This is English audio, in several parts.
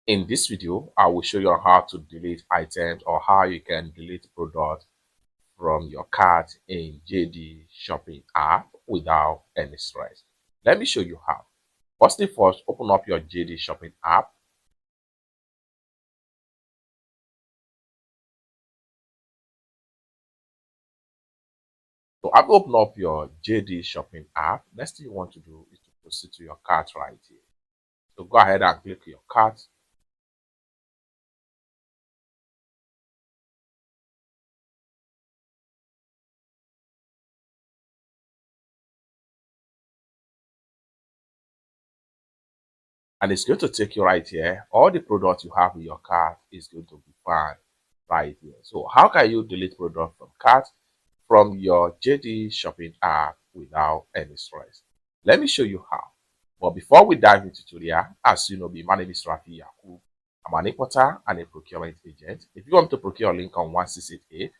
In this video, I will show you how to delete items or how you can delete products from your cart in JD Shopping app without any stress. Let me show you how. First thing first, open up your JD Shopping app. So after open up your JD Shopping app, next thing you want to do is to proceed to your cart right here. So go ahead and click your cart. And it's going to take you right here. All the products you have in your cart is going to be found right here. So how can you delete product from cart from your JD Shopping app without any stress? Let me show you how. But before we dive into tutorial, as you know, my name is Rafi Yakub. I'm an importer and a procurement agent. If you want to procure a link on 1688,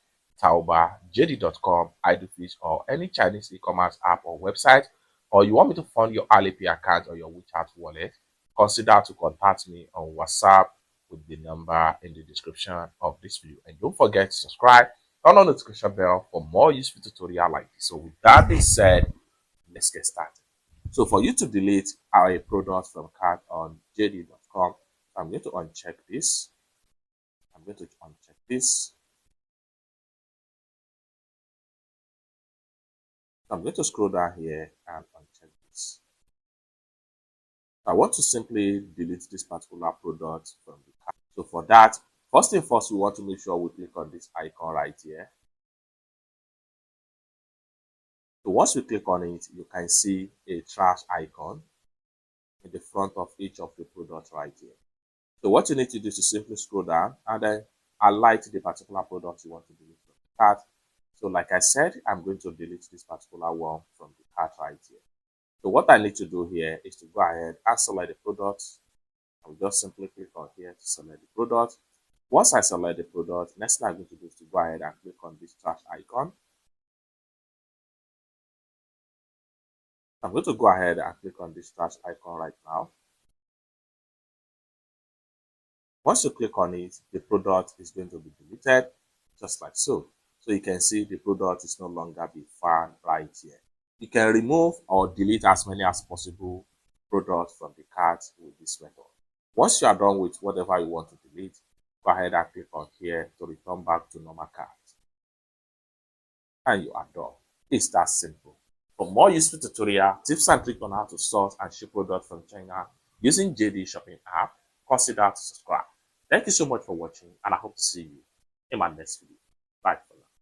Taoba, JD.com, Idlefish, or any Chinese e-commerce app or website, or you want me to fund your Alipay account or your WeChat wallet, consider to contact me on WhatsApp with the number in the description of this video. And don't forget to subscribe, turn on the notification bell for more useful tutorial like this. So with that being said, let's get started. So for you to delete a product from cart on JD.com, I'm going to uncheck this. I'm going to uncheck this. I'm going to scroll down here and uncheck this. I want to simply delete this particular product from the cart. So for that, first thing first, we want to make sure we click on this icon right here. So once we click on it, you can see a trash icon in the front of each of the products right here. So what you need to do is to simply scroll down and then highlight the particular product you want to delete from the cart. So like I said, I'm going to delete this particular one from the cart right here. So what I need to do here is to go ahead and select the product. I'll just simply click on here to select the product. Once I select the product, next thing I'm going to do is to go ahead and click on this trash icon. I'm going to go ahead and click on this trash icon right now. Once you click on it, the product is going to be deleted, just like so. So you can see the product is no longer be found right here. You can remove or delete as many as possible products from the cart with this method. Once you are done with whatever you want to delete, go ahead and click on here to return back to normal cart. And you are done. It's that simple. For more useful tutorial, tips and tricks on how to source and ship products from China using JD Shopping app, consider to subscribe. Thank you so much for watching, and I hope to see you in my next video. Bye.